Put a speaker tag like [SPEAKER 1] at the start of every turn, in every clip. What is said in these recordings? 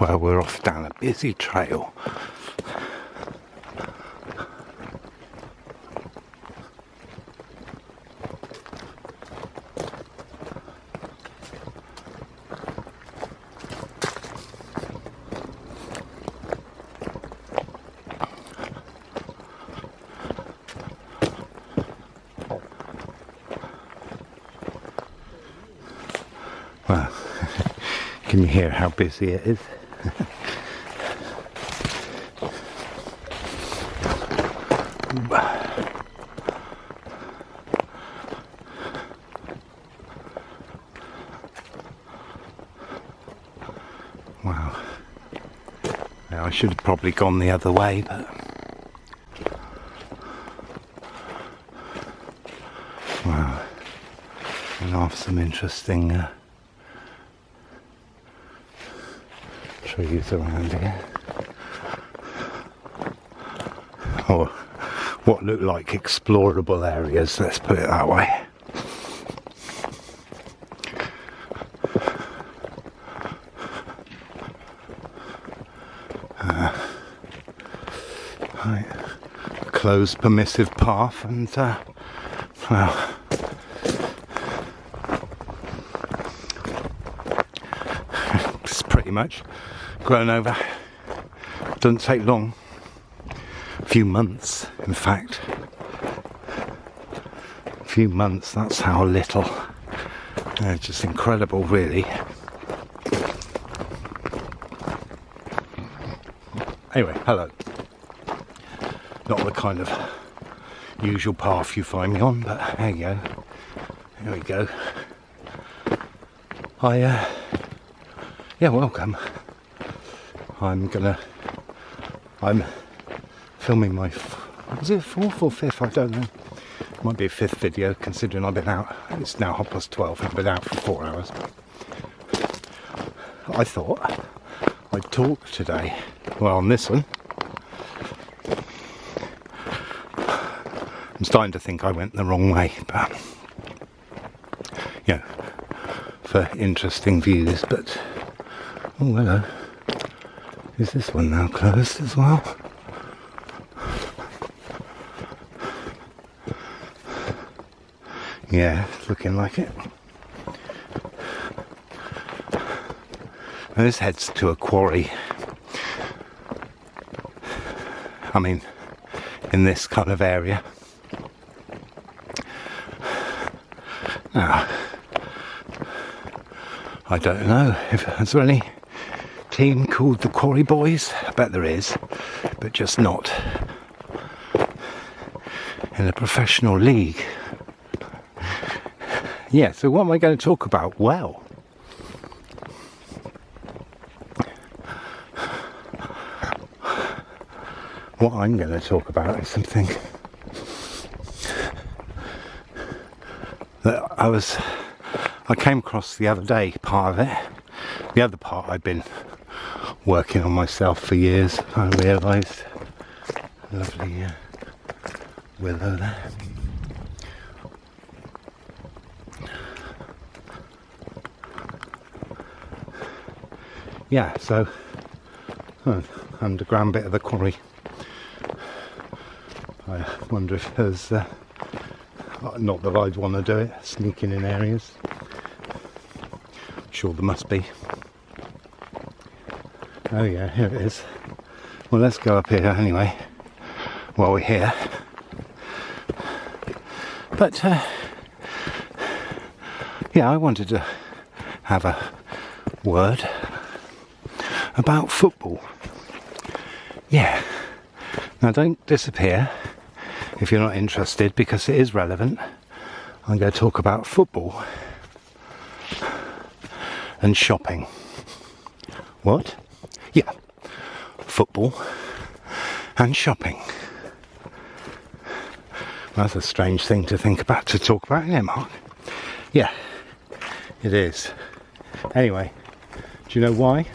[SPEAKER 1] Well, we're off down a busy trail. Well, can you hear how busy it is? Wow. Yeah, I should have probably gone the other way, but wow. And off some interesting trees around here. Or what look like explorable areas, let's put it that way. Right. A closed permissive path and well, it's pretty much grown over. Doesn't take long. A few months, in fact. A few months, that's how little. It's just incredible, really. Anyway, hello. Not the kind of usual path you find me on, but there you go. There we go. Yeah, welcome. I'm filming my, was it fourth or fifth? I don't know. Might be a fifth video, considering I've been out. It's now 12:30. I've been out for 4 hours. I thought I'd talk today. Well, on this one, I'm starting to think I went the wrong way, but yeah, for interesting views. But oh, hello. Is this one now closed as well? Yeah, it's looking like it. And this heads to a quarry. I mean, in this kind of area. Now, I don't know if is there any team called the Quarry Boys. I bet there is, but just not in a professional league. Yeah, so what am I going to talk about? Well, what I'm going to talk about is something that I came across the other day, part of it. The other part I've been working on myself for years. I realised, lovely willow there. Yeah, so underground bit of the quarry. I wonder if there's not that I'd want to do it, sneaking in areas. I'm sure there must be. Oh yeah, here it is. Well, let's go up here anyway while we're here. But yeah, I wanted to have a word about football. Yeah. Now don't disappear if you're not interested, because it is relevant. I'm going to talk about football and shopping. What? Yeah. Football and shopping. That's a strange thing to think about, to talk about, isn't it, Mark? Yeah, it is. Anyway, do you know why?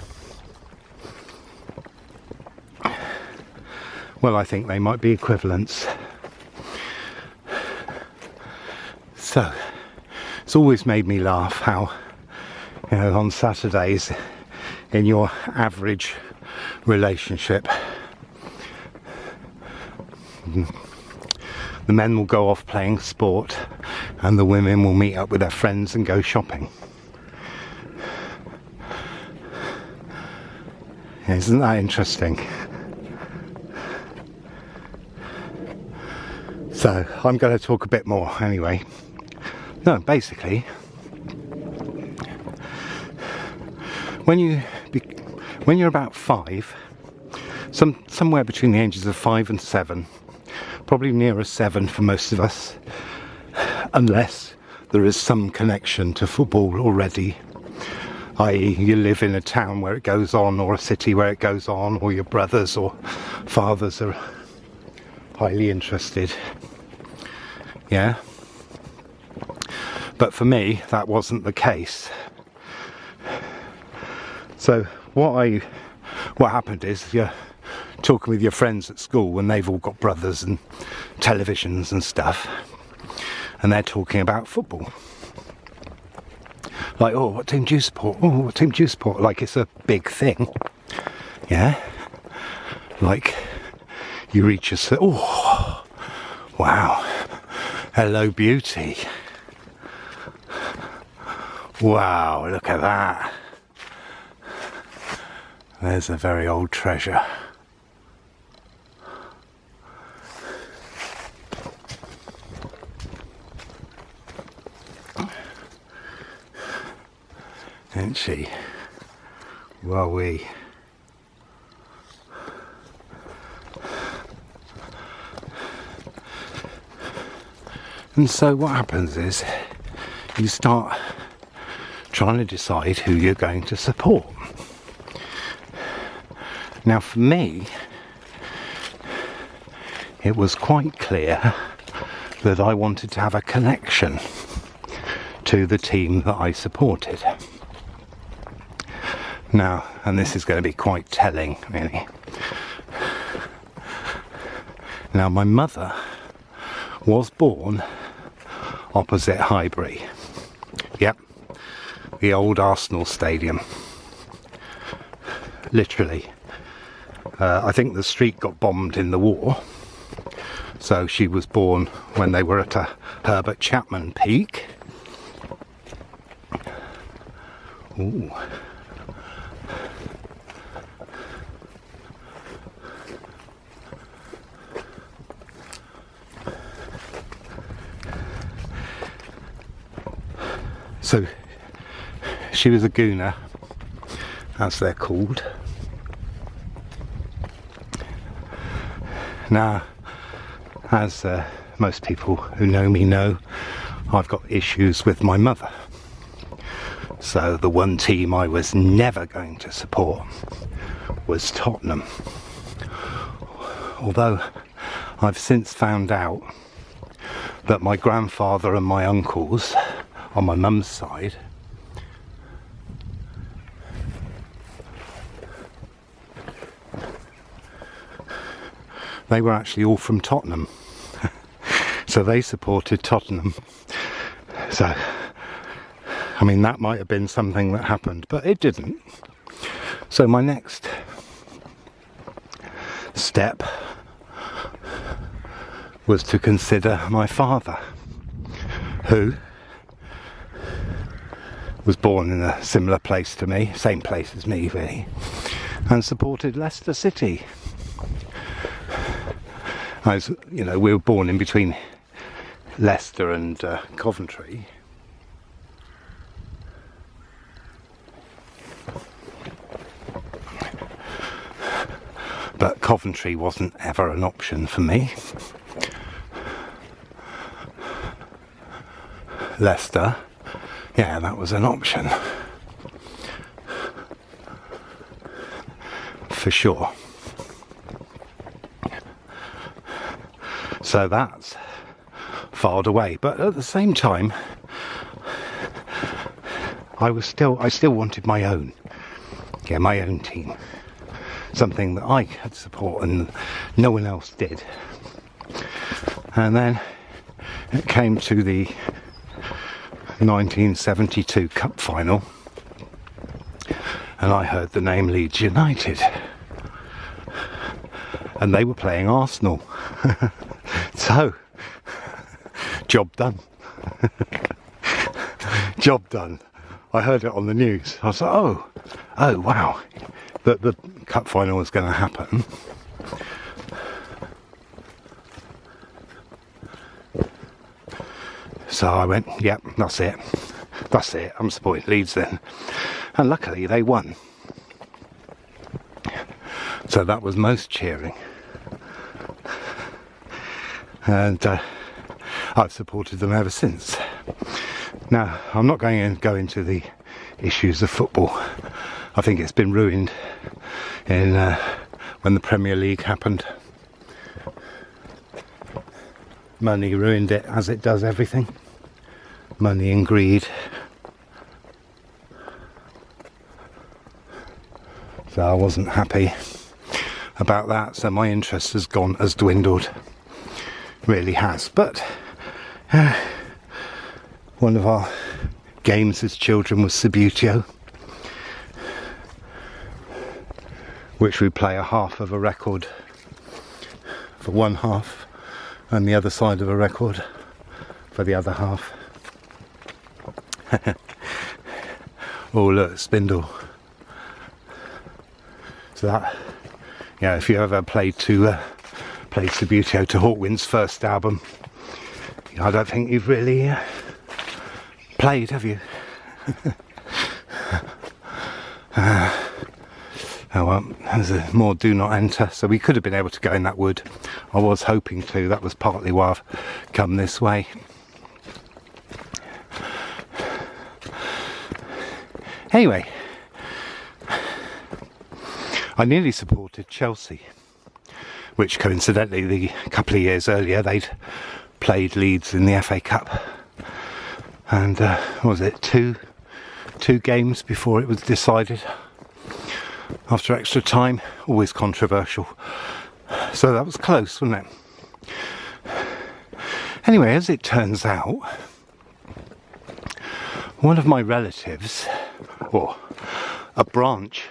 [SPEAKER 1] Well, I think they might be equivalents. So, it's always made me laugh how, you know, on Saturdays in your average relationship. The men will go off playing sport and the women will meet up with their friends and go shopping. Isn't that interesting? So I'm going to talk a bit more anyway. No, basically, when you're about 5, somewhere between the ages of 5 and 7, probably nearer 7 for most of us, unless there is some connection to football already, i.e. you live in a town where it goes on, or a city where it goes on, or your brothers or fathers are highly interested. Yeah? But for me, that wasn't the case. So what happened is you're talking with your friends at school and they've all got brothers and televisions and stuff, and they're talking about football. Like, oh, what team do you support? Oh, what team do you support? Like it's a big thing. Yeah? Like you reach oh, wow. Hello, beauty. Wow, look at that. There's a very old treasure. Isn't she? Wowee. And so what happens is you start trying to decide who you're going to support. Now for me, it was quite clear that I wanted to have a connection to the team that I supported. Now, and this is going to be quite telling, really. Now, my mother was born opposite Highbury. Yep, the old Arsenal stadium. Literally. I think the street got bombed in the war. So she was born when they were at a Herbert Chapman peak. Ooh. So she was a gooner, as they're called. Now, as most people who know me know, I've got issues with my mother. So the one team I was never going to support was Tottenham. Although I've since found out that my grandfather and my uncles on my mum's side they were actually all from Tottenham. So they supported Tottenham. So, I mean, that might have been something that happened, but it didn't. So my next step was to consider my father, who was born in a similar place to me, same place as me really, and supported Leicester City. We were born in between Leicester and Coventry. But Coventry wasn't ever an option for me. Leicester, yeah, that was an option. For sure. So that's filed away. But at the same time, I still wanted my own team. Something that I could support and no one else did. And then it came to the 1972 Cup final, and I heard the name Leeds United, and they were playing Arsenal. So, job done. Job done. I heard it on the news. I was like, oh wow, that the cup final was going to happen. So I went, yep, that's it. That's it. I'm supporting Leeds then. And luckily they won. So that was most cheering. And I've supported them ever since. Now, I'm not going to go into the issues of football. I think it's been ruined in when the Premier League happened. Money ruined it, as it does everything. Money and greed. So I wasn't happy about that, so my interest has dwindled. Really has. But one of our games as children was Subbuteo, which we play a half of a record for one half and the other side of a record for the other half. Oh look, spindle. So that, yeah, if you ever played Subbuteo to Hawkwind's first album, I don't think you've really played, have you? Oh well, there's more do not enter, so we could have been able to go in that wood. I was hoping to, that was partly why I've come this way. Anyway, I nearly supported Chelsea, which coincidentally a couple of years earlier they'd played Leeds in the FA Cup, and what was it, two games before it was decided after extra time. Always controversial, so that was close, wasn't it? Anyway, as it turns out, one of my relatives, or a branch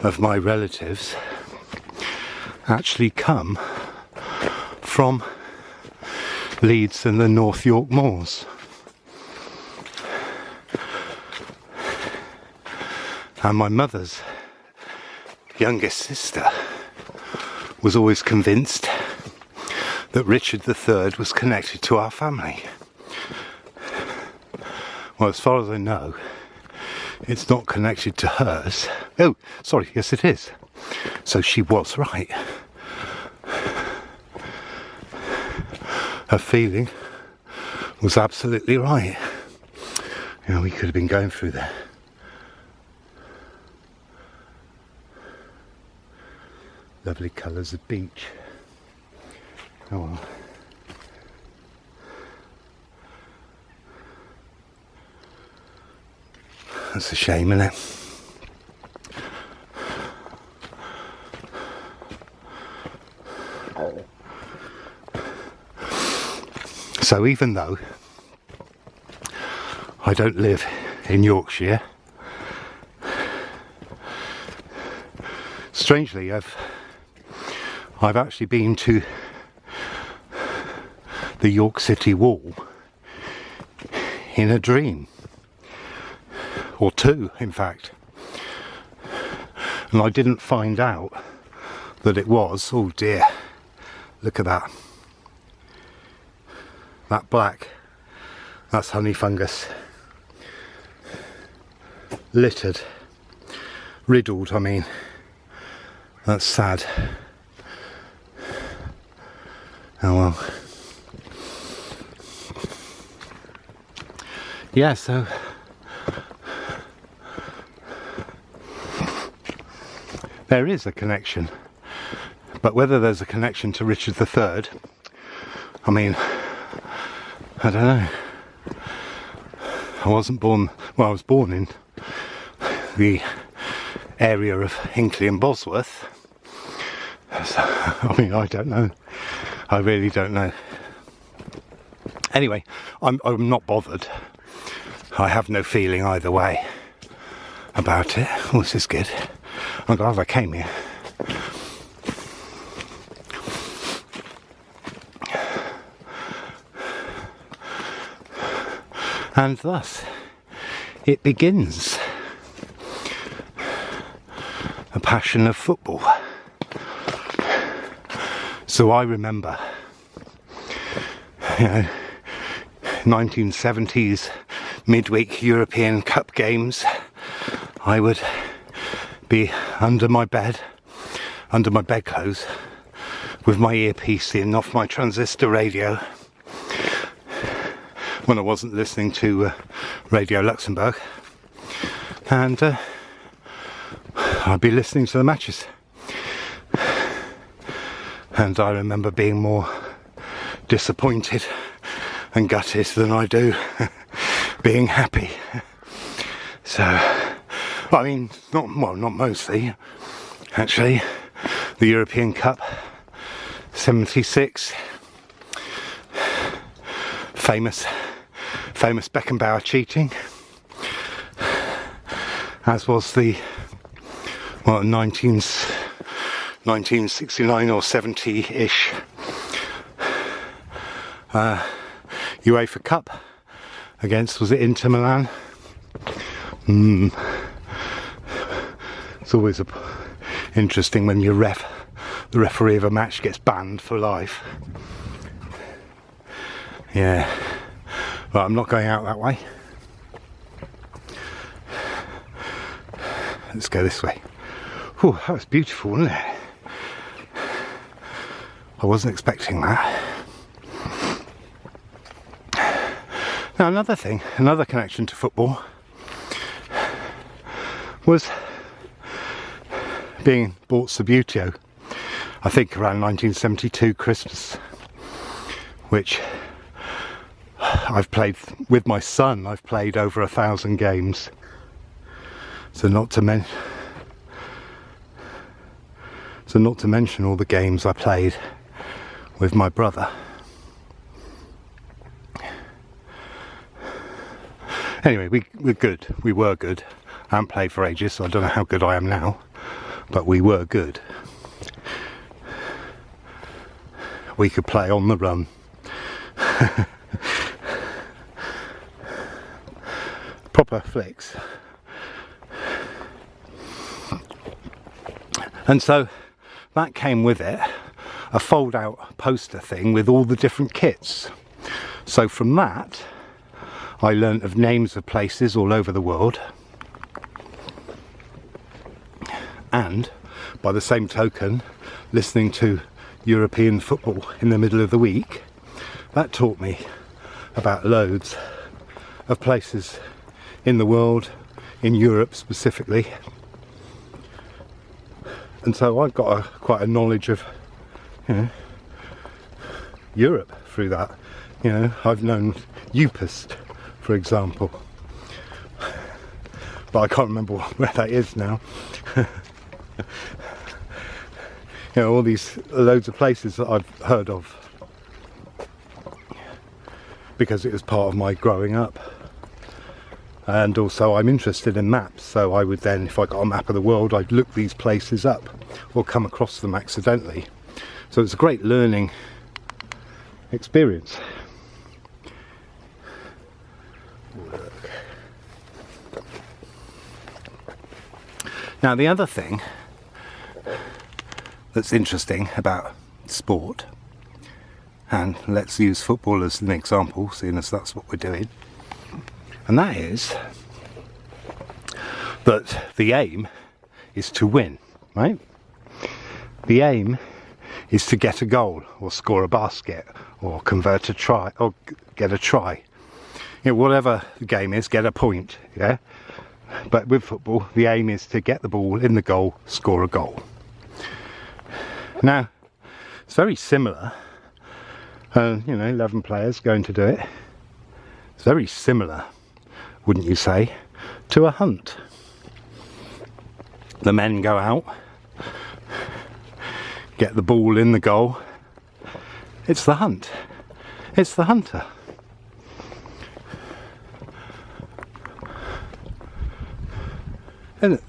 [SPEAKER 1] of my relatives, actually come from Leeds and the North York Moors. And my mother's youngest sister was always convinced that Richard III was connected to our family. Well, as far as I know, it's not connected to hers. Oh, sorry, yes it is. So she was right. Her feeling was absolutely right. You know, we could have been going through there. Lovely colours of beach. Oh well. That's a shame, isn't it? So even though I don't live in Yorkshire, strangely I've actually been to the York City Wall in a dream. Or two, in fact. And I didn't find out that it was, oh dear, look at that. That black, that's honey fungus. Littered, riddled, I mean. That's sad. Oh well. Yeah, so there is a connection, but whether there's a connection to Richard III, I mean, I don't know. I wasn't born, well, I was born in the area of Hinckley and Bosworth, so, I mean, I don't know. I really don't know. Anyway, I'm not bothered. I have no feeling either way. about it. Oh, this is good. I'm glad I came here. And thus it begins. A passion of football. So I remember, 1970s midweek European Cup games. I would be under my bedclothes, with my earpiece in off my transistor radio, when I wasn't listening to Radio Luxembourg, and I'd be listening to the matches. And I remember being more disappointed and gutted than I do being happy. So, I mean, not mostly, actually. The European Cup, 76, famous Beckenbauer cheating, as was the 1969 or 70-ish UEFA Cup against, was it Inter Milan? It's always interesting when the referee of a match gets banned for life. Yeah, but I'm not going out that way. Let's go this way. Whew, that was beautiful, wasn't it? I wasn't expecting that. Now another connection to football was being bought Subbuteo, I think around 1972 Christmas, which I've played with my son. I've played over 1,000 games, so not to mention all the games I played with my brother. Anyway, we're good. We were good. I haven't played for ages, so I don't know how good I am now, but we were good. We could play on the run. Proper flicks. And so that came with it, a fold-out poster thing with all the different kits. So from that, I learnt of names of places all over the world. And by the same token, listening to European football in the middle of the week, that taught me about loads of places in the world, in Europe specifically. And so I've got quite a knowledge of, Europe through that. I've known Upest, for example, but I can't remember where that is now. All these loads of places that I've heard of because it was part of my growing up. And also I'm interested in maps, so I would then, if I got a map of the world, I'd look these places up or come across them accidentally. So it's a great learning experience. Now the other thing that's interesting about sport, and let's use football as an example, seeing as that's what we're doing, and that is that the aim is to win, right? The aim is to get a goal or score a basket or convert a try or get a try. Whatever the game is, get a point, yeah? But with football, the aim is to get the ball in the goal, score a goal. Now, it's very similar, 11 players going to do it. It's very similar, wouldn't you say, to a hunt. The men go out, get the ball in the goal. It's the hunt. It's the hunter. And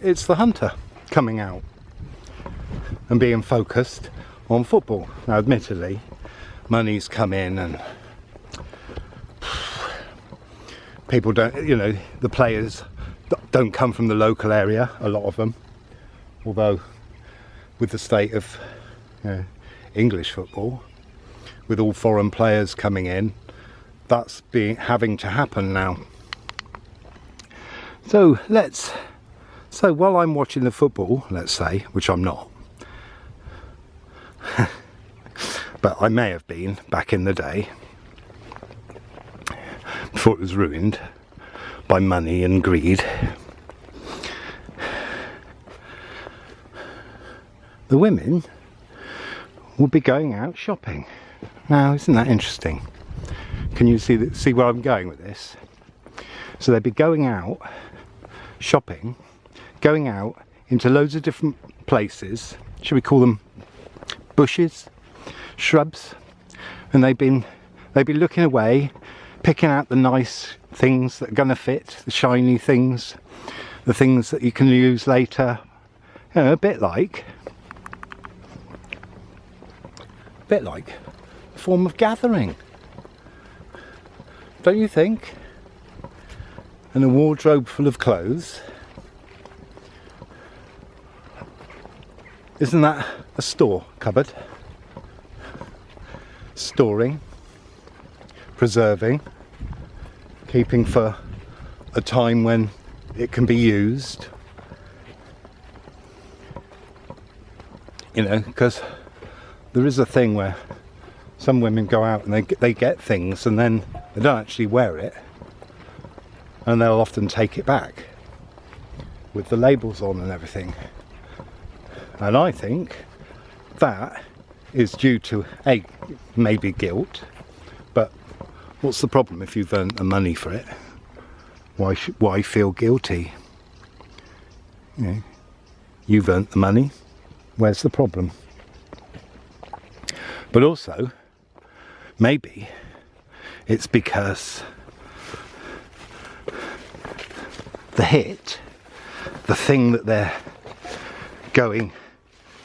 [SPEAKER 1] it's the hunter coming out and being focused on football. Now admittedly, money's come in and people don't, you know, the players don't come from the local area, a lot of them, although with the state of English football, with all foreign players coming in, that's having to happen now. So while I'm watching the football, let's say, which I'm not, but I may have been back in the day, before it was ruined by money and greed, the women would be going out shopping. Now, isn't that interesting? Can you see where I'm going with this? So they'd be going out shopping, going out into loads of different places, should we call them bushes, shrubs, and they'd be looking away, picking out the nice things that are going to fit, the shiny things, the things that you can use later, you know, a bit like a form of gathering, don't you think? And a wardrobe full of clothes, isn't that a store cupboard? Storing, preserving, keeping for a time when it can be used, you know, because there is a thing where some women go out and they get things and then they don't actually wear it, and they'll often take it back with the labels on and everything. And I think that is due to maybe guilt, but what's the problem if you've earned the money for it? Why feel guilty? You know, you've earned the money, where's the problem? But also, maybe it's because the thing that they're going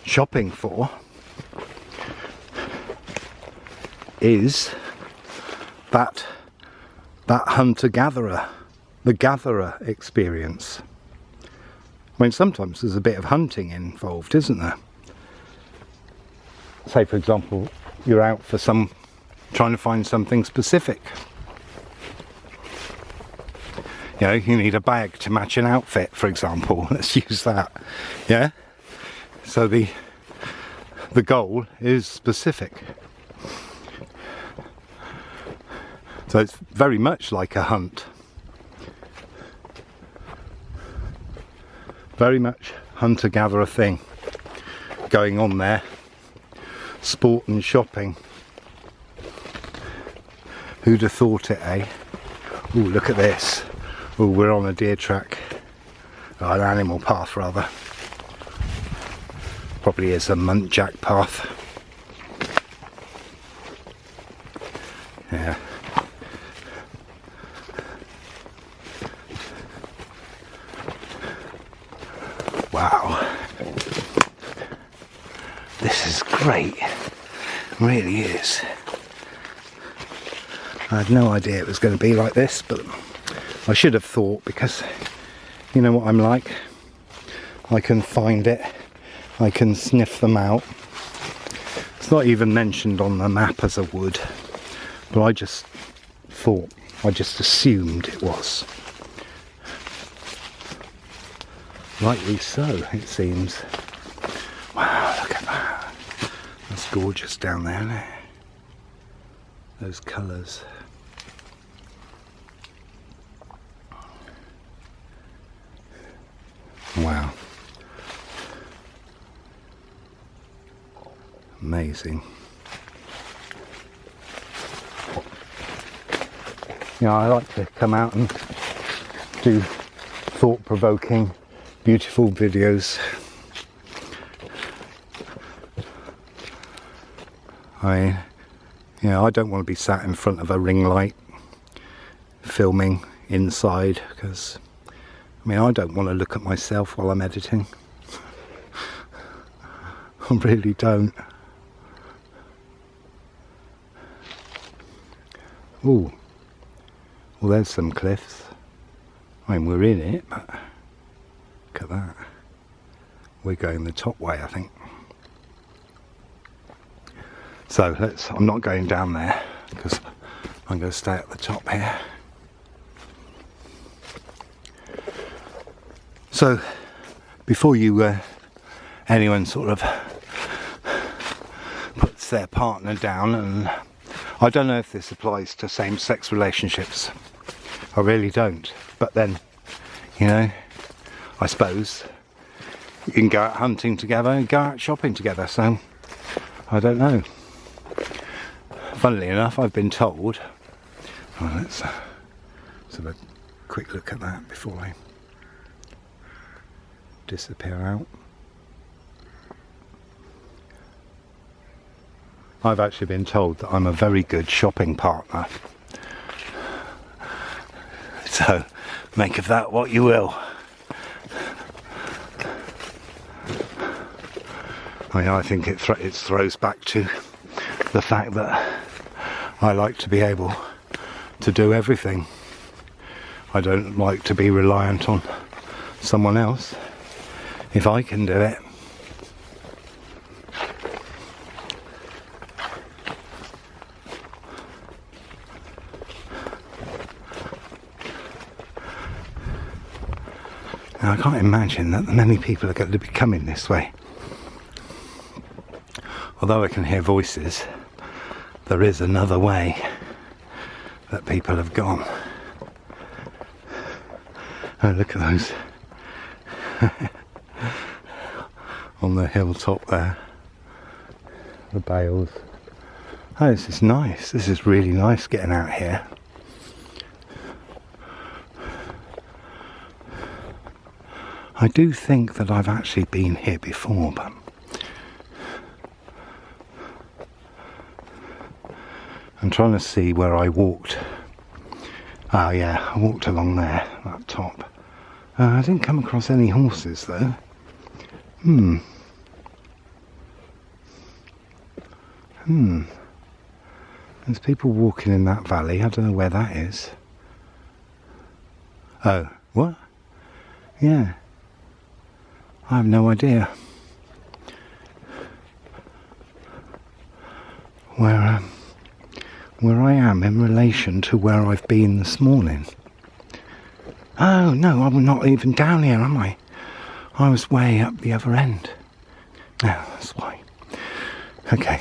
[SPEAKER 1] shopping for, is that hunter-gatherer, the gatherer experience. I mean, sometimes there's a bit of hunting involved, isn't there? Say, for example, you're out for trying to find something specific. You know, you need a bag to match an outfit, for example. Let's use that. Yeah? So the goal is specific. So it's very much like a hunt. Very much hunter-gatherer thing going on there. Sport and shopping. Who'd have thought it, eh? Ooh, look at this. Ooh, we're on a deer track. Oh, an animal path, rather. Probably is a muntjac path. Yeah. Wow. This is great. It really is. I had no idea it was going to be like this, but I should have thought, because you know what I'm like. I can find it. I can sniff them out. It's not even mentioned on the map as a wood, but I just assumed it was. Rightly so, it seems. Wow, look at that. That's gorgeous down there, isn't it? Those colours. Wow. Amazing. You know, I like to come out and do thought-provoking, beautiful videos. I don't want to be sat in front of a ring light filming inside, because I mean, I don't want to look at myself while I'm editing. I really don't. Ooh. Well, there's some cliffs. I mean, we're in it, but look at that. We're going the top way, I think. So I'm not going down there because I'm going to stay at the top here. So before anyone sort of puts their partner down, and I don't know if this applies to same-sex relationships. I really don't. But then, you know, I suppose you can go out hunting together and go out shopping together, so I don't know. Funnily enough, I've been told, well, let's have a quick look at that before I disappear out. I've actually been told that I'm a very good shopping partner. So make of that what you will. I mean, I think it throws back to the fact that I like to be able to do everything. I don't like to be reliant on someone else. If I can do it. Now, I can't imagine that many people are going to be coming this way. Although I can hear voices, there is another way that people have gone. Oh, look at those. On the hilltop there. The bales. Oh, this is nice. This is really nice getting out here. I do think that I've actually been here before, but I'm trying to see where I walked. Oh yeah, I walked along there, that top. I didn't come across any horses though. There's people walking in that valley. I don't know where that is. Oh, what? Yeah. I have no idea. Where I am in relation to where I've been this morning. Oh no, I'm not even down here, am I? I was way up the other end. Oh, that's why. Okay.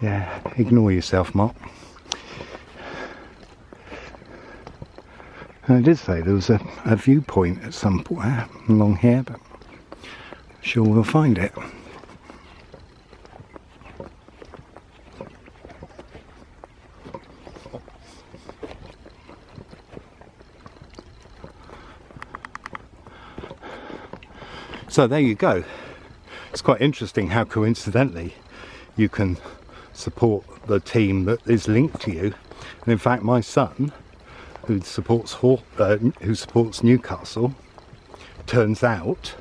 [SPEAKER 1] Yeah, ignore yourself, Mark. I did say there was a viewpoint at some point along here, but I'm sure we'll find it. So there you go. It's quite interesting how coincidentally you can support the team that is linked to you. And in fact, my son, who supports Newcastle, turns out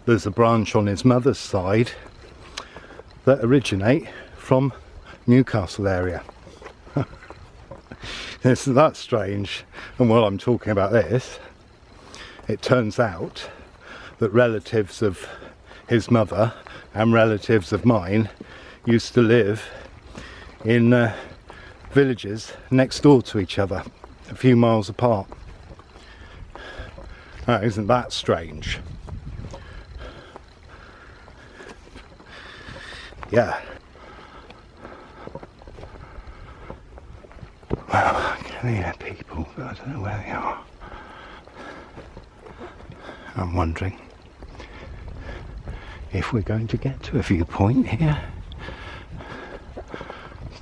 [SPEAKER 1] there's a branch on his mother's side that originate from Newcastle area. Isn't that strange? And while I'm talking about this, it turns out that relatives of his mother and relatives of mine used to live in villages next door to each other, a few miles apart. Isn't that strange? Yeah. Well, I can hear people, but I don't know where they are. I'm wondering if we're going to get to a viewpoint here.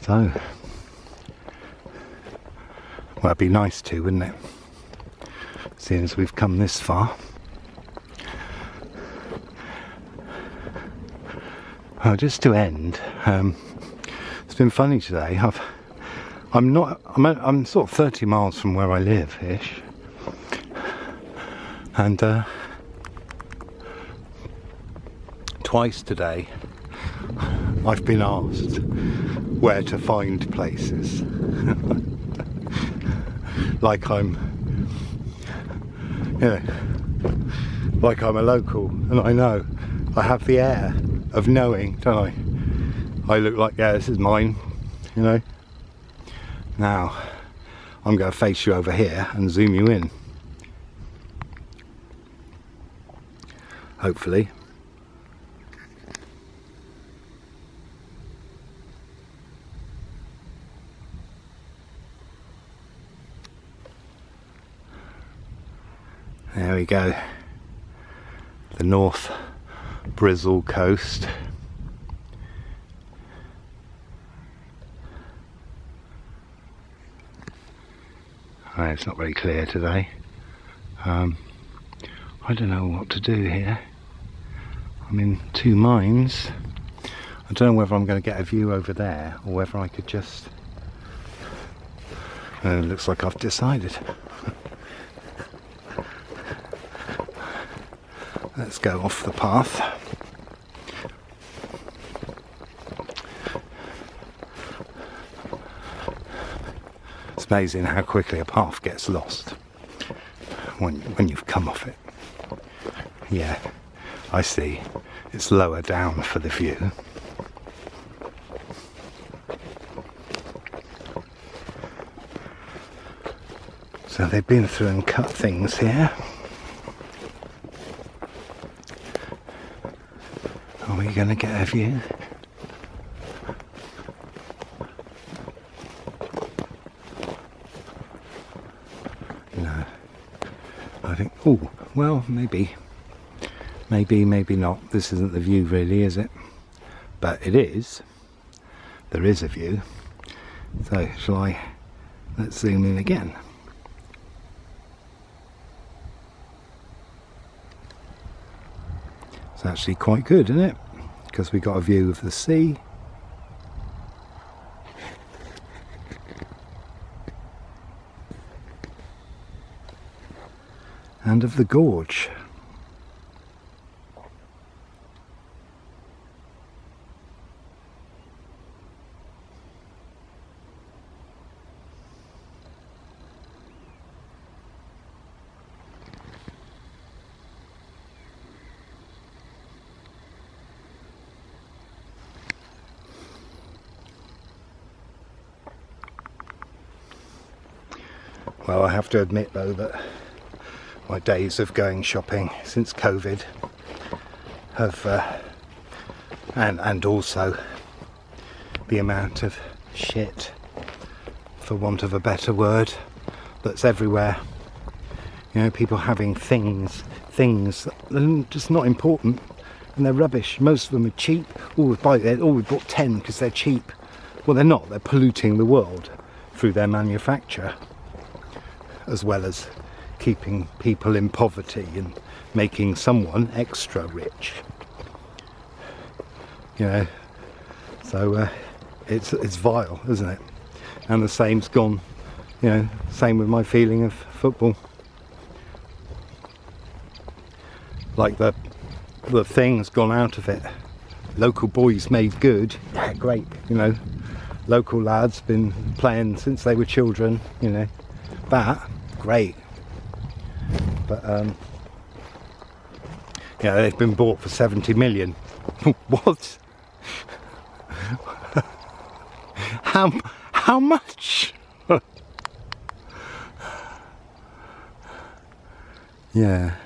[SPEAKER 1] So, well, it'd be nice to, wouldn't it? Seeing as we've come this far. Well, just to end, it's been funny today. I'm sort of 30 miles from where I live ish, and twice today I've been asked where to find places. Like I'm, you know, like I'm a local, and I know, I have the air of knowing, don't I? I look like, yeah, this is mine, you know. Now, I'm going to face you over here and zoom you in. Hopefully. There we go. The North Bristol coast. It's not very clear today. I don't know what to do here. I'm in two minds. I don't know whether I'm going to get a view over there or whether I could just... it looks like I've decided. Let's go off the path. It's amazing how quickly a path gets lost when you've come off it. Yeah, I see. It's lower down for the view. So they've been through and cut things here. Are we going to get a view? No. I think, oh, well, maybe, maybe not. This isn't the view really, is it? But it is. There is a view. So, let's zoom in again. It's actually quite good, isn't it? Because we got a view of the sea. And of the gorge. Well, I have to admit though that my days of going shopping since COVID have, and also the amount of shit, for want of a better word, that's everywhere. You know, people having things that are just not important, and they're rubbish. Most of them are cheap. We bought 10 because they're cheap. Well, they're not. They're polluting the world through their manufacture, as well as keeping people in poverty and making someone extra rich. You know, so it's vile, isn't it? And the same's gone, you know, same with my feeling of football. Like the thing's gone out of it. Local boys made good, yeah, great, you know. Local lads been playing since they were children, you know. That, great. But yeah, they've been bought for 70 million. What? How much? Yeah.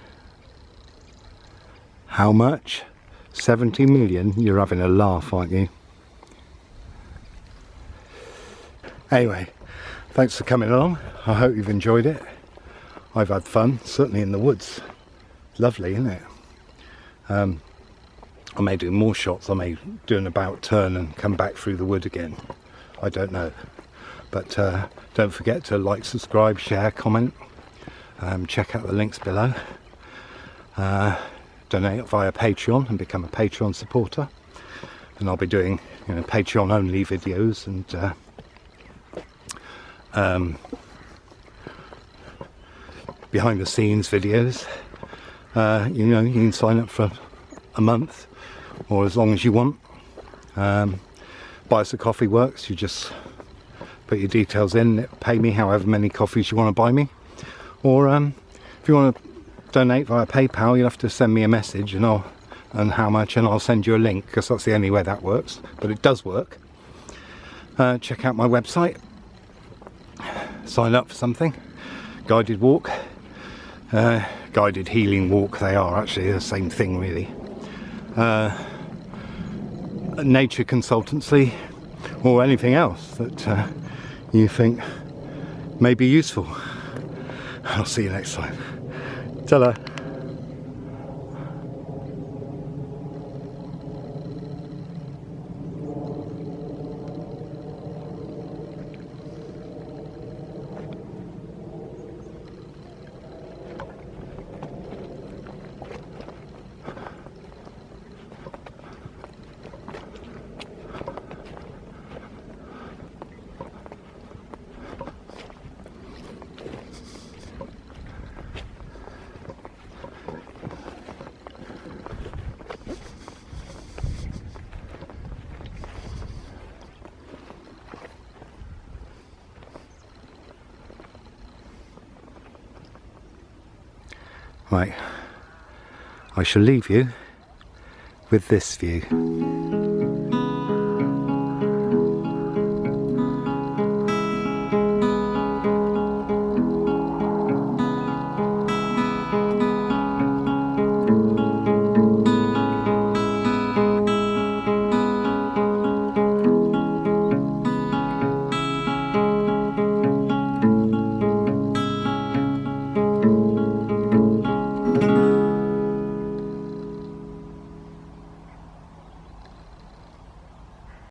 [SPEAKER 1] How much? 70 million? You're having a laugh, aren't you? Anyway, thanks for coming along. I hope you've enjoyed it. I've had fun, certainly in the woods. Lovely, isn't it? I may do more shots. I may do an about turn and come back through the wood again. I don't know. But don't forget to like, subscribe, share, comment. Check out the links below. Donate via Patreon and become a Patreon supporter. And I'll be doing, you know, Patreon only videos and behind the scenes videos. You know, you can sign up for a month or as long as you want. Buy Us a Coffee works. You just put your details in, pay me however many coffees you want to buy me, or if you want to donate via PayPal, you'll have to send me a message and how much, and I'll send you a link, because that's the only way that works, but it does work. Check out my website, sign up for something. Guided walk, guided healing walk, they are actually the same thing really. Nature consultancy, or anything else that you think may be useful. I'll see you next time. Ta-da. Right, I shall leave you with this view.